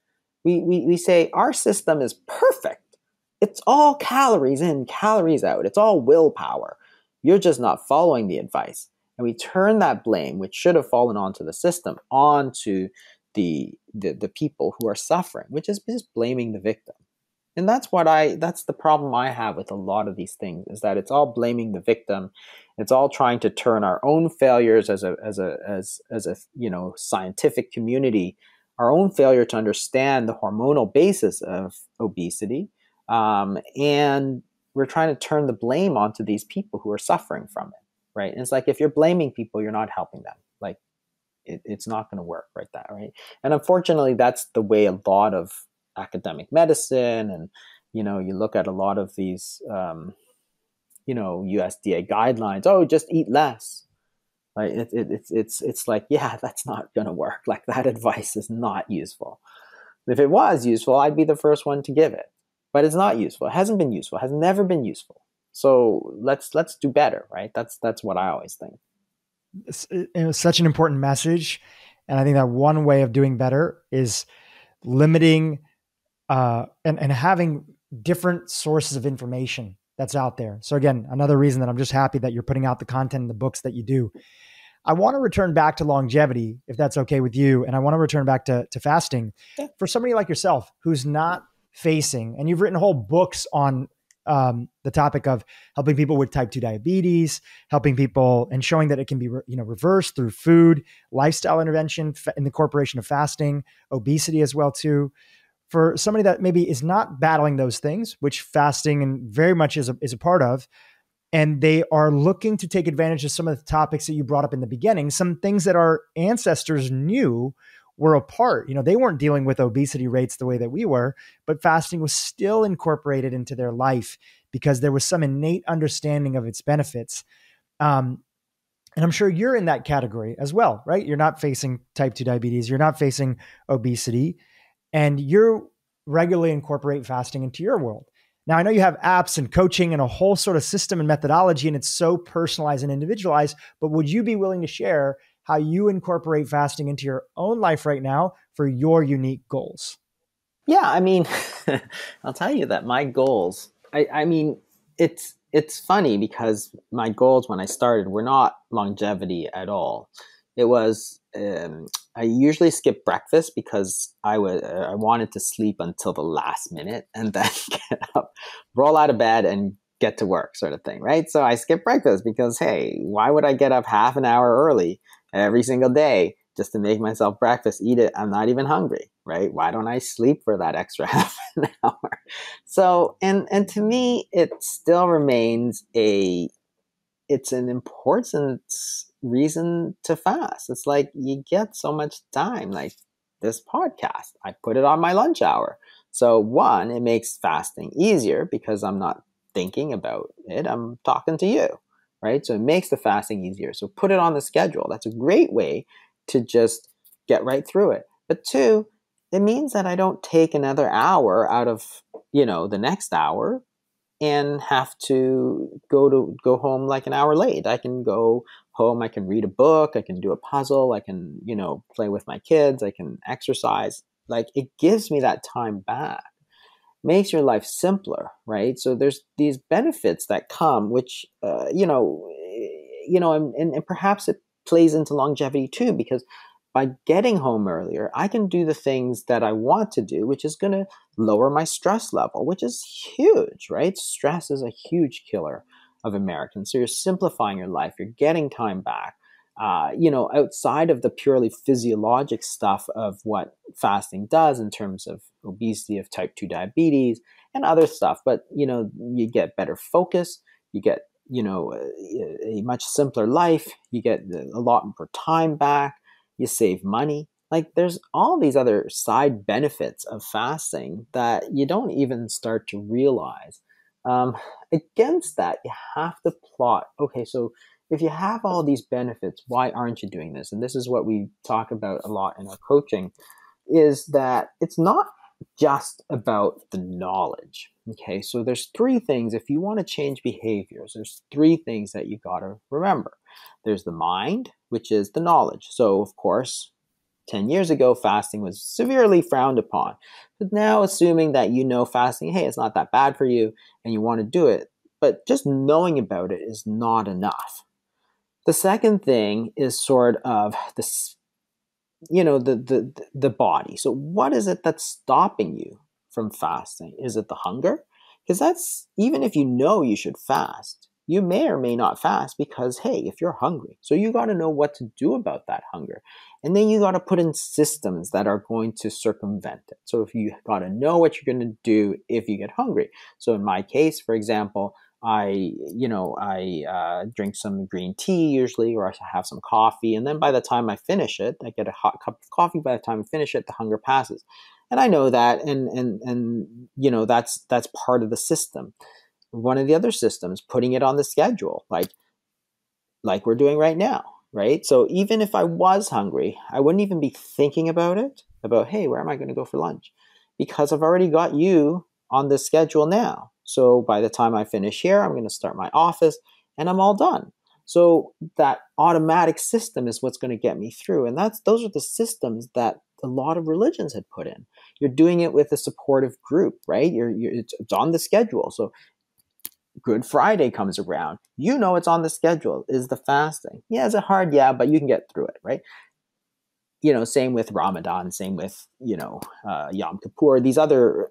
A: We say our system is perfect. It's all calories in, calories out. It's all willpower. You're just not following the advice. And we turn that blame, which should have fallen onto the system, onto the people who are suffering, which is just blaming the victim. And that's the problem I have with a lot of these things, is that it's all blaming the victim. It's all trying to turn our own failures as a scientific community, our own failure to understand the hormonal basis of obesity, and we're trying to turn the blame onto these people who are suffering from it, right? And it's like, if you're blaming people, you're not helping them. Like, it's not going to work right that, right? And unfortunately, that's the way a lot of academic medicine and, you look at a lot of these, USDA guidelines, just eat less. Like it's like, yeah, that's not going to work. Like, that advice is not useful. If it was useful, I'd be the first one to give it. But it's not useful. It hasn't been useful. It has never been useful. So let's do better, right? That's what I always think.
B: It was such an important message. And I think that one way of doing better is limiting and having different sources of information that's out there. So again, another reason that I'm just happy that you're putting out the content in the books that you do. I want to return back to longevity, if that's okay with you. And I want to return back to fasting. Yeah. For somebody like yourself who's not facing, and you've written whole books on the topic of helping people with type 2 diabetes, helping people and showing that it can be reversed through food, lifestyle intervention, in the incorporation of fasting, obesity as well too. For somebody that maybe is not battling those things, which fasting and very much is a part of, and they are looking to take advantage of some of the topics that you brought up in the beginning, some things that our ancestors knew were a part. They weren't dealing with obesity rates the way that we were, but fasting was still incorporated into their life because there was some innate understanding of its benefits. And I'm sure you're in that category as well, right? You're not facing type 2 diabetes. You're not facing obesity, and you regularly incorporate fasting into your world. Now, I know you have apps and coaching and a whole sort of system and methodology, and it's so personalized and individualized, but would you be willing to share how you incorporate fasting into your own life right now for your unique goals?
A: Yeah, I mean, I'll tell you that my goals, I mean, it's funny because my goals when I started were not longevity at all. It was, I usually skip breakfast because I wanted to sleep until the last minute and then get up, roll out of bed and get to work, sort of thing, right? So I skip breakfast because, hey, why would I get up half an hour early every single day just to make myself breakfast, eat it? I'm not even hungry, right? Why don't I sleep for that extra half an hour? So, and to me, it still remains a it's an important reason to fast. It's like you get so much time, like this podcast. I put it on my lunch hour. So one, it makes fasting easier because I'm not thinking about it. I'm talking to you, right? So it makes the fasting easier. So put it on the schedule. That's a great way to just get right through it. But two, it means that I don't take another hour out of, the next hour and have to go home like an hour late. I can go home, I can read a book, I can do a puzzle, I can, play with my kids, I can exercise. Like, it gives me that time back. Makes your life simpler, right? So there's these benefits that come, which and perhaps it plays into longevity too, because by getting home earlier, I can do the things that I want to do, which is going to lower my stress level, which is huge, right? Stress is a huge killer of Americans. So you're simplifying your life, you're getting time back. Outside of the purely physiologic stuff of what fasting does in terms of obesity, of type 2 diabetes, and other stuff. But, you get better focus, you get, a much simpler life, you get a lot more time back, you save money. Like, there's all these other side benefits of fasting that you don't even start to realize. Against that, you have to plot, okay, so if you have all these benefits, why aren't you doing this? And this is what we talk about a lot in our coaching, is that it's not just about the knowledge. Okay, so there's three things. If you want to change behaviors, there's three things that you got to remember. There's the mind, which is the knowledge. So, of course, 10 years ago, fasting was severely frowned upon. But now, assuming that fasting, hey, it's not that bad for you and you want to do it, but just knowing about it is not enough. The second thing is sort of the body. So what is it that's stopping you from fasting? Is it the hunger? Because that's, even if you should fast, you may or may not fast because, hey, if you're hungry, so you got to know what to do about that hunger. And then you got to put in systems that are going to circumvent it. So if you got to know what you're going to do if you get hungry. So in my case, for example, I drink some green tea usually, or I have some coffee. And then by the time I finish it, I get a hot cup of coffee. By the time I finish it, the hunger passes. And I know that, and that's part of the system. One of the other systems, putting it on the schedule, like we're doing right now, right? So even if I was hungry, I wouldn't even be thinking about it, about, hey, where am I going to go for lunch? Because I've already got you on the schedule now. So by the time I finish here, I'm going to start my office and I'm all done. So that automatic system is what's going to get me through. And those are the systems that a lot of religions had put in. You're doing it with a supportive group, right? It's on the schedule. So Good Friday comes around. It's on the schedule. Is the fasting? Yeah, is it hard? Yeah, but you can get through it, right? Same with Ramadan, same with, Yom Kippur, these other,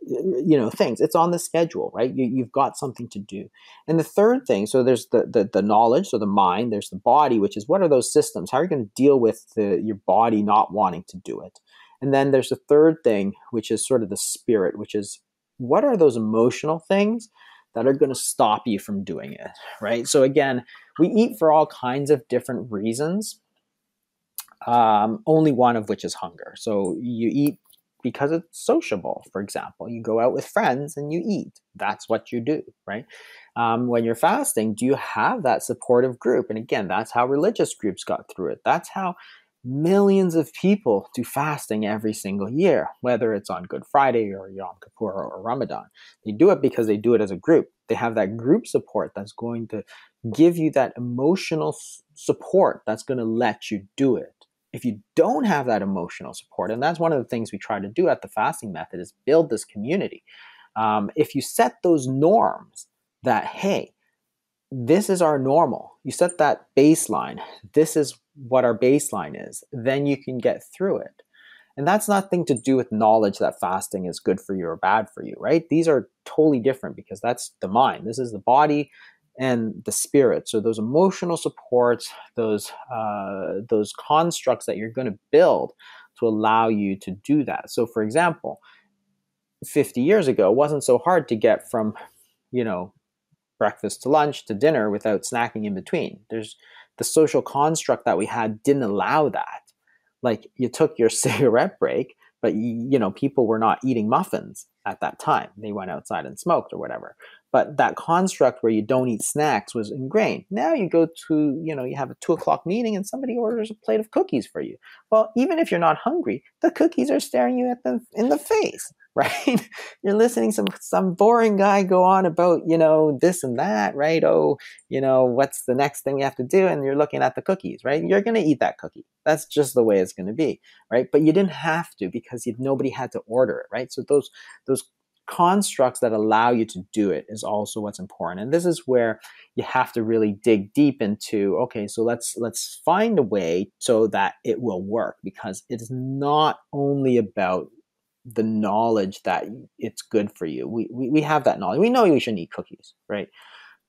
A: things. It's on the schedule, right? You've got something to do. And the third thing, so there's the knowledge, so the mind, there's the body, which is what are those systems? How are you going to deal with your body not wanting to do it? And then there's the third thing, which is sort of the spirit, which is what are those emotional things that are going to stop you from doing it, right? So again, we eat for all kinds of different reasons. Only one of which is hunger. So you eat because it's sociable, for example. You go out with friends and you eat. That's what you do, right? When you're fasting, do you have that supportive group? And again, that's how religious groups got through it. That's how millions of people do fasting every single year, whether it's on Good Friday or Yom Kippur or Ramadan. They do it because they do it as a group. They have that group support that's going to give you that emotional support that's going to let you do it. If you don't have that emotional support, and that's one of the things we try to do at the fasting method, is build this community. If you set those norms that, hey, this is our normal, you set that baseline, this is what our baseline is, then you can get through it. And that's nothing to do with knowledge that fasting is good for you or bad for you, right? These are totally different because that's the mind. This is the body and the spirit. So those emotional supports, those constructs that you're going to build to allow you to do that. So for example, 50 years ago, it wasn't so hard to get from, breakfast to lunch to dinner without snacking in between. There's the social construct that we had didn't allow that. Like you took your cigarette break, but people were not eating muffins at that time. They went outside and smoked or whatever. But that construct where you don't eat snacks was ingrained. Now you go to, you have a 2:00 meeting and somebody orders a plate of cookies for you. Well, even if you're not hungry, the cookies are staring you in the face, right? You're listening to some boring guy go on about, this and that, right? Oh, what's the next thing we have to do? And you're looking at the cookies, right? You're going to eat that cookie. That's just the way it's going to be, right? But you didn't have to because nobody had to order it, right? So those constructs that allow you to do it is also what's important. And this is where you have to really dig deep into, okay, so let's find a way so that it will work, because it is not only about the knowledge that it's good for you. We have that knowledge. We know we shouldn't eat cookies, right?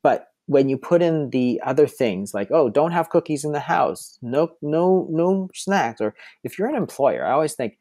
A: But when you put in the other things like, oh, don't have cookies in the house, no snacks, or if you're an employer, I always think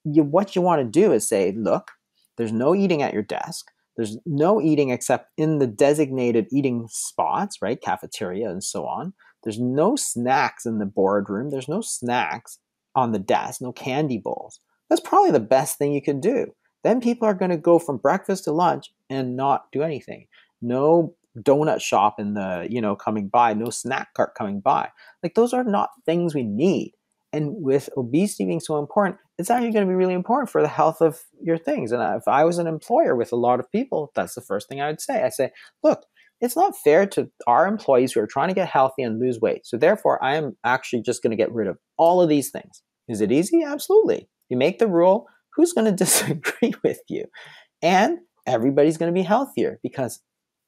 A: what you want to do is say, look, there's no eating at your desk. There's no eating except in the designated eating spots, right? Cafeteria and so on. There's no snacks in the boardroom. There's no snacks on the desk, no candy bowls. That's probably the best thing you could do. Then people are going to go from breakfast to lunch and not do anything. No donut shop in the, coming by, no snack cart coming by. Like those are not things we need. And with obesity being so important, it's actually going to be really important for the health of your things. And if I was an employer with a lot of people, that's the first thing I would say. I say, look, it's not fair to our employees who are trying to get healthy and lose weight. So therefore, I am actually just going to get rid of all of these things. Is it easy? Absolutely. You make the rule, who's going to disagree with you? And everybody's going to be healthier, because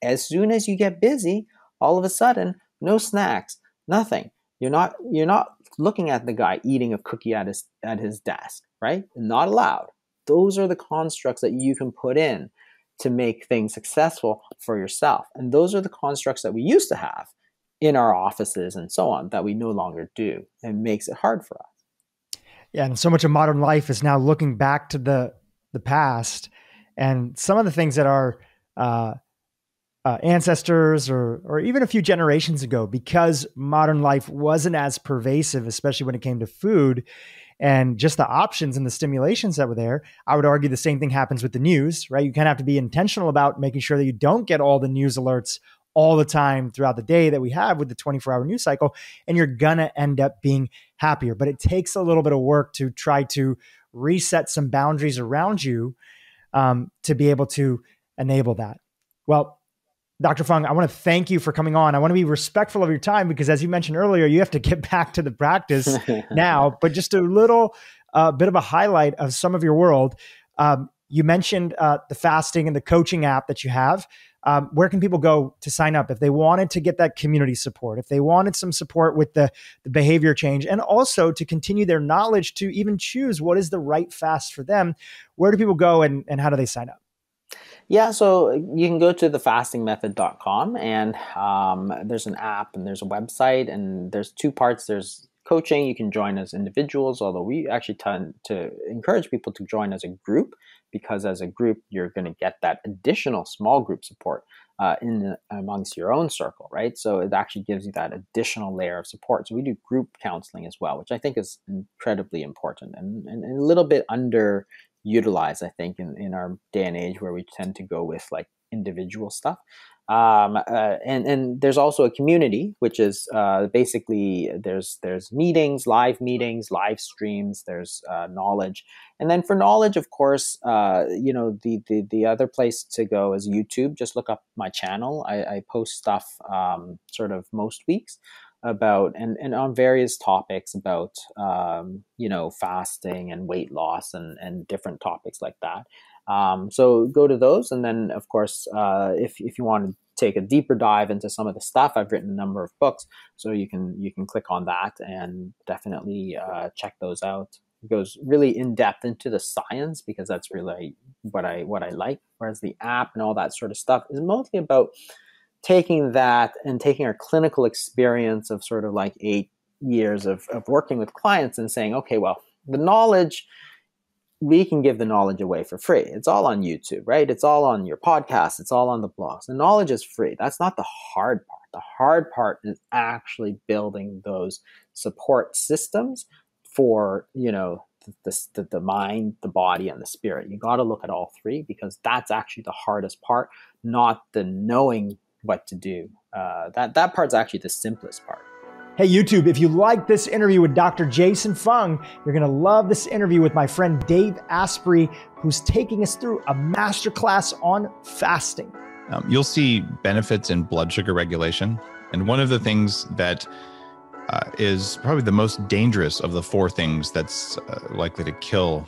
A: as soon as you get busy, all of a sudden, no snacks, nothing. You're not looking at the guy eating a cookie at his desk, right? Not allowed. Those are the constructs that you can put in to make things successful for yourself. And those are the constructs that we used to have in our offices and so on that we no longer do. And makes it hard for us.
B: Yeah, and so much of modern life is now looking back to the past, and some of the things that our ancestors or even a few generations ago, because modern life wasn't as pervasive, especially when it came to food and just the options and the stimulations that were there. I would argue the same thing happens with the news, right? You kind of have to be intentional about making sure that you don't get all the news alerts all the time throughout the day that we have with the 24-hour news cycle, and you're going to end up being happier. But it takes a little bit of work to try to reset some boundaries around you to be able to enable that. Well, Dr. Fung, I want to thank you for coming on. I want to be respectful of your time because, as you mentioned earlier, you have to get back to the practice now, but just a little bit of a highlight of some of your world. You mentioned the fasting and the coaching app that you have. Where can people go to sign up if they wanted to get that community support, if they wanted some support with the behavior change, and also to continue their knowledge to even choose what is the right fast for them? Where do people go and how do they sign up?
A: Yeah, so you can go to thefastingmethod.com, and there's an app and there's a website, and there's two parts. There's coaching. You can join as individuals, although we actually tend to encourage people to join as a group, because as a group, you're going to get that additional small group support amongst your own circle, right? So it actually gives you that additional layer of support. So we do group counseling as well, which I think is incredibly important and a little bit underutilized, I think, in our day and age where we tend to go with like individual stuff. And there's also a community, which is basically there's meetings, live streams, there's knowledge. And then for knowledge, of course, the other place to go is YouTube. Just look up my channel. I post stuff sort of most weeks about and on various topics about fasting and weight loss and different topics like that. So go to those, and then of course if you want to take a deeper dive into some of the stuff, I've written a number of books, so you can click on that and definitely check those out. It goes really in depth into the science, because that's really what I like. Whereas the app and all that sort of stuff is mostly about taking that and taking our clinical experience of sort of like 8 years of working with clients and saying, okay, well, the knowledge we can give the knowledge away for free. It's all on YouTube, right? It's all on your podcast. It's all on the blogs. The knowledge is free. That's not the hard part. The hard part is actually building those support systems for, the mind, the body, and the spirit. You got to look at all three, because that's actually the hardest part, not the knowing what to do. That part's actually the simplest part.
B: Hey, YouTube, if you like this interview with Dr. Jason Fung, you're going to love this interview with my friend Dave Asprey, who's taking us through a masterclass on fasting.
C: You'll see benefits in blood sugar regulation. And one of the things that is probably the most dangerous of the four things that's likely to kill